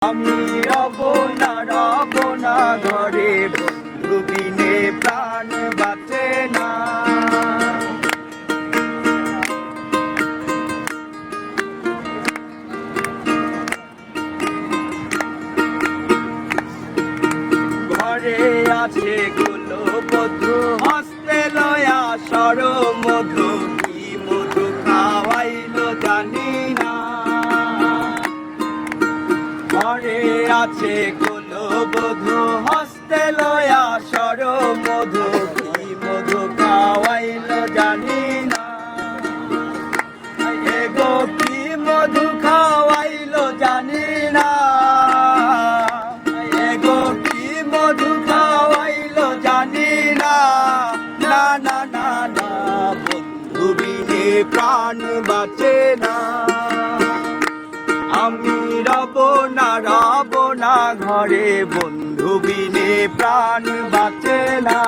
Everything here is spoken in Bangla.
আমি রব না ঘরে, বন্ধু বিনে প্রাণ বাঁচে না। ঘরে আছে গুলো বধু, হস্তে লয়া সর মধু, কি মধু খাওয়াইলো জানি না। ঘরে আছে গুলো বধু, হস্তে লয়া সর মধু, কি মধু খাওয়াইলো জানি না। এগো কি মধু খাওয়াইলো জানি না, এগো কি মধু খাওয়াইলো জানি না। না না না না, বন্ধু বিনে প্রাণ বাঁচে না। আমি রব না ঘরে, বন্ধু বিনে প্রাণ বাঁচে না।